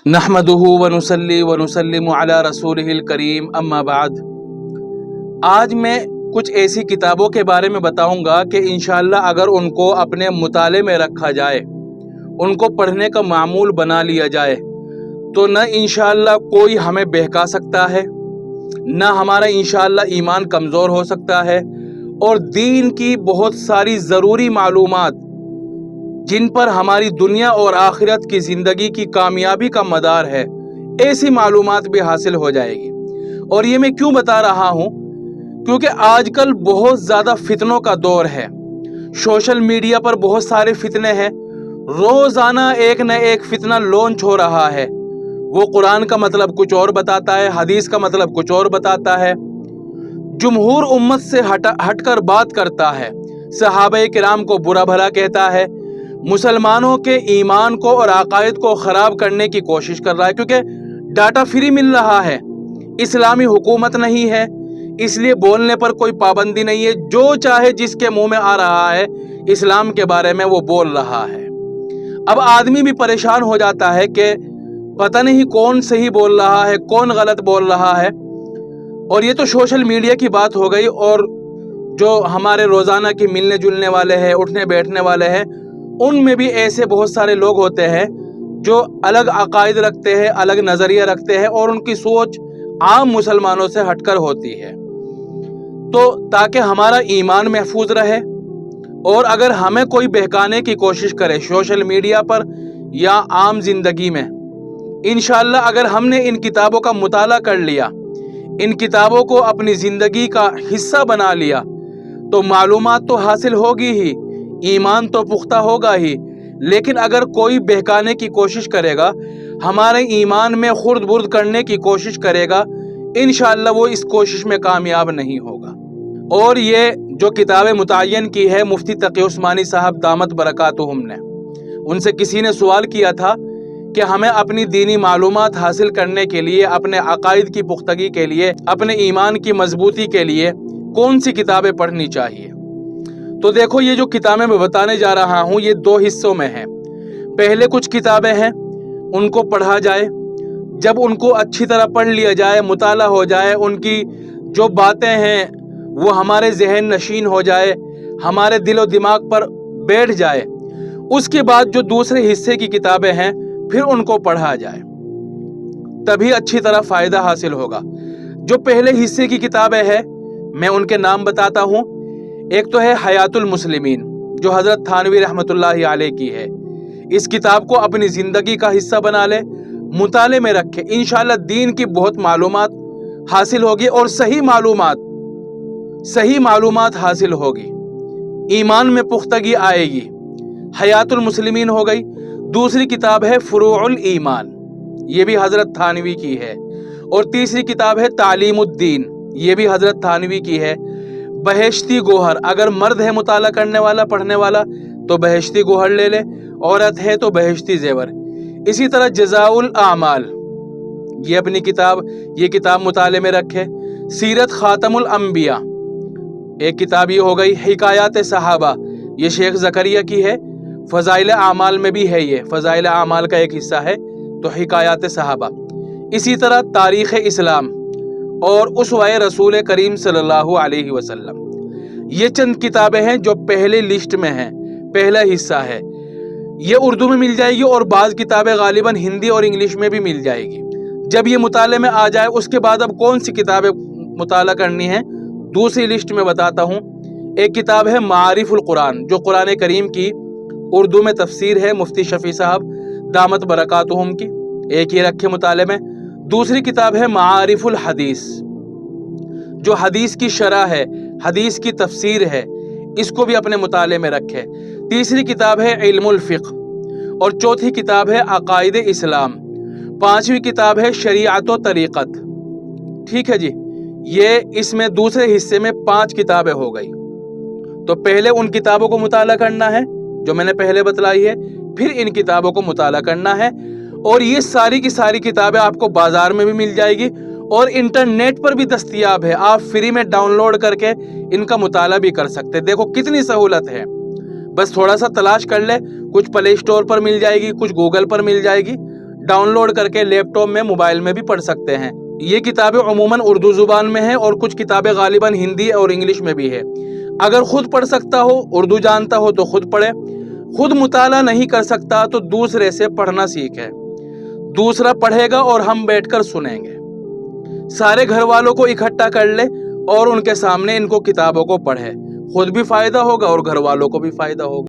نحمدہ ونصلی ونسلم علی رسولہ الکریم اما بعد۔ آج میں کچھ ایسی کتابوں کے بارے میں بتاؤں گا کہ انشاءاللہ اگر ان کو اپنے مطالعے میں رکھا جائے، ان کو پڑھنے کا معمول بنا لیا جائے تو نہ انشاءاللہ کوئی ہمیں بہکا سکتا ہے، نہ ہمارا انشاءاللہ ایمان کمزور ہو سکتا ہے، اور دین کی بہت ساری ضروری معلومات جن پر ہماری دنیا اور آخرت کی زندگی کی کامیابی کا مدار ہے، ایسی معلومات بھی حاصل ہو جائے گی۔ اور یہ میں کیوں بتا رہا ہوں؟ کیونکہ آج کل بہت زیادہ فتنوں کا دور ہے، سوشل میڈیا پر بہت سارے فتنے ہیں، روزانہ ایک نہ ایک فتنہ لانچ ہو رہا ہے۔ وہ قرآن کا مطلب کچھ اور بتاتا ہے، حدیث کا مطلب کچھ اور بتاتا ہے، جمہور امت سے ہٹ کر بات کرتا ہے، صحابہ کرام کو برا بھلا کہتا ہے، مسلمانوں کے ایمان کو اور عقائد کو خراب کرنے کی کوشش کر رہا ہے، کیونکہ ڈاٹا فری مل رہا ہے، اسلامی حکومت نہیں ہے، اس لیے بولنے پر کوئی پابندی نہیں ہے، جو چاہے جس کے منہ میں آ رہا ہے اسلام کے بارے میں وہ بول رہا ہے۔ اب آدمی بھی پریشان ہو جاتا ہے کہ پتہ نہیں کون صحیح بول رہا ہے، کون غلط بول رہا ہے۔ اور یہ تو سوشل میڈیا کی بات ہو گئی، اور جو ہمارے روزانہ کی ملنے جلنے والے ہیں، اٹھنے بیٹھنے والے ہیں، ان میں بھی ایسے بہت سارے لوگ ہوتے ہیں جو الگ عقائد رکھتے ہیں، الگ نظریہ رکھتے ہیں، اور ان کی سوچ عام مسلمانوں سے ہٹ کر ہوتی ہے۔ تو تاکہ ہمارا ایمان محفوظ رہے، اور اگر ہمیں کوئی بہکانے کی کوشش کرے سوشل میڈیا پر یا عام زندگی میں، انشاءاللہ اگر ہم نے ان کتابوں کا مطالعہ کر لیا، ان کتابوں کو اپنی زندگی کا حصہ بنا لیا، تو معلومات تو حاصل ہوگی ہی، ایمان تو پختہ ہوگا ہی، لیکن اگر کوئی بہکانے کی کوشش کرے گا، ہمارے ایمان میں خرد برد کرنے کی کوشش کرے گا، انشاءاللہ وہ اس کوشش میں کامیاب نہیں ہوگا۔ اور یہ جو کتابیں متعین کی ہے مفتی تقی عثمانی صاحب دامت برکاتہم نے، ان سے کسی نے سوال کیا تھا کہ ہمیں اپنی دینی معلومات حاصل کرنے کے لیے، اپنے عقائد کی پختگی کے لیے، اپنے ایمان کی مضبوطی کے لیے کون سی کتابیں پڑھنی چاہیے؟ تو دیکھو، یہ جو کتابیں میں بتانے جا رہا ہوں یہ دو حصوں میں ہیں۔ پہلے کچھ کتابیں ہیں، ان کو پڑھا جائے، جب ان کو اچھی طرح پڑھ لیا جائے، مطالعہ ہو جائے، ان کی جو باتیں ہیں وہ ہمارے ذہن نشین ہو جائے، ہمارے دل و دماغ پر بیٹھ جائے، اس کے بعد جو دوسرے حصے کی کتابیں ہیں پھر ان کو پڑھا جائے، تبھی اچھی طرح فائدہ حاصل ہوگا۔ جو پہلے حصے کی کتابیں ہیں میں ان کے نام بتاتا ہوں۔ ایک تو ہے حیات المسلمین، جو حضرت تھانوی رحمۃ اللہ علیہ کی ہے۔ اس کتاب کو اپنی زندگی کا حصہ بنا لے، مطالعے میں رکھے، انشاءاللہ دین کی بہت معلومات حاصل ہوگی، اور صحیح معلومات حاصل ہوگی، ایمان میں پختگی آئے گی۔ حیات المسلمین ہو گئی۔ دوسری کتاب ہے فروع الایمان، یہ بھی حضرت تھانوی کی ہے۔ اور تیسری کتاب ہے تعلیم الدین، یہ بھی حضرت تھانوی کی ہے۔ بہشتی گوہر، اگر مرد ہے مطالعہ کرنے والا، پڑھنے والا، تو بہشتی گوہر لے لے، عورت ہے تو بہشتی زیور۔ اسی طرح جزاء الاعمال، یہ اپنی کتاب، یہ کتاب مطالعے میں رکھے۔ سیرت خاتم الانبیاء، ایک کتاب یہ ہو گئی۔ حکایات صحابہ، یہ شیخ زکریا کی ہے۔ فضائل اعمال میں بھی ہے، یہ فضائل اعمال کا ایک حصہ ہے، تو حکایات صحابہ۔ اسی طرح تاریخ اسلام اور اسوہ رسول کریم صلی اللہ علیہ وسلم، یہ چند کتابیں ہیں جو پہلے لسٹ میں ہیں، پہلا حصہ ہے۔ یہ اردو میں مل جائے گی، اور بعض کتابیں غالباً ہندی اور انگلش میں بھی مل جائے گی۔ جب یہ مطالعے میں آ جائے، اس کے بعد اب کون سی کتابیں مطالعہ کرنی ہیں دوسری لسٹ میں بتاتا ہوں۔ ایک کتاب ہے معارف القرآن، جو قرآن کریم کی اردو میں تفسیر ہے، مفتی شفیع صاحب دامت برکاتہم کی، ایک یہ رکھے مطالعے میں۔ دوسری کتاب ہے معارف الحدیث، جو حدیث کی شرح ہے، حدیث کی تفسیر ہے، اس کو بھی اپنے مطالعے میں رکھے۔ تیسری کتاب ہے علم الفقہ، اور چوتھی کتاب ہے عقائد اسلام۔ پانچویں کتاب ہے شریعت و طریقت۔ ٹھیک ہے جی، یہ اس میں دوسرے حصے میں 5 کتابیں ہو گئی۔ تو پہلے ان کتابوں کو مطالعہ کرنا ہے جو میں نے پہلے بتلائی ہے، پھر ان کتابوں کو مطالعہ کرنا ہے، اور یہ ساری کی ساری کتابیں آپ کو بازار میں بھی مل جائے گی، اور انٹرنیٹ پر بھی دستیاب ہے، آپ فری میں ڈاؤن لوڈ کر کے ان کا مطالعہ بھی کر سکتے۔ دیکھو کتنی سہولت ہے، بس تھوڑا سا تلاش کر لے، کچھ پلے اسٹور پر مل جائے گی، کچھ گوگل پر مل جائے گی، ڈاؤن لوڈ کر کے لیپ ٹاپ میں موبائل میں بھی پڑھ سکتے ہیں۔ یہ کتابیں عموماً اردو زبان میں ہیں اور کچھ کتابیں غالباً ہندی اور انگلش میں بھی ہے۔ اگر خود پڑھ سکتا ہو، اردو جانتا ہو تو خود پڑھے، خود مطالعہ نہیں کر سکتا تو دوسرے سے پڑھنا سیکھے، دوسرا پڑھے گا اور ہم بیٹھ کر سنیں گے۔ سارے گھر والوں کو اکٹھا کر لے اور ان کے سامنے ان کو کتابوں کو پڑھے، خود بھی فائدہ ہوگا اور گھر والوں کو بھی فائدہ ہوگا۔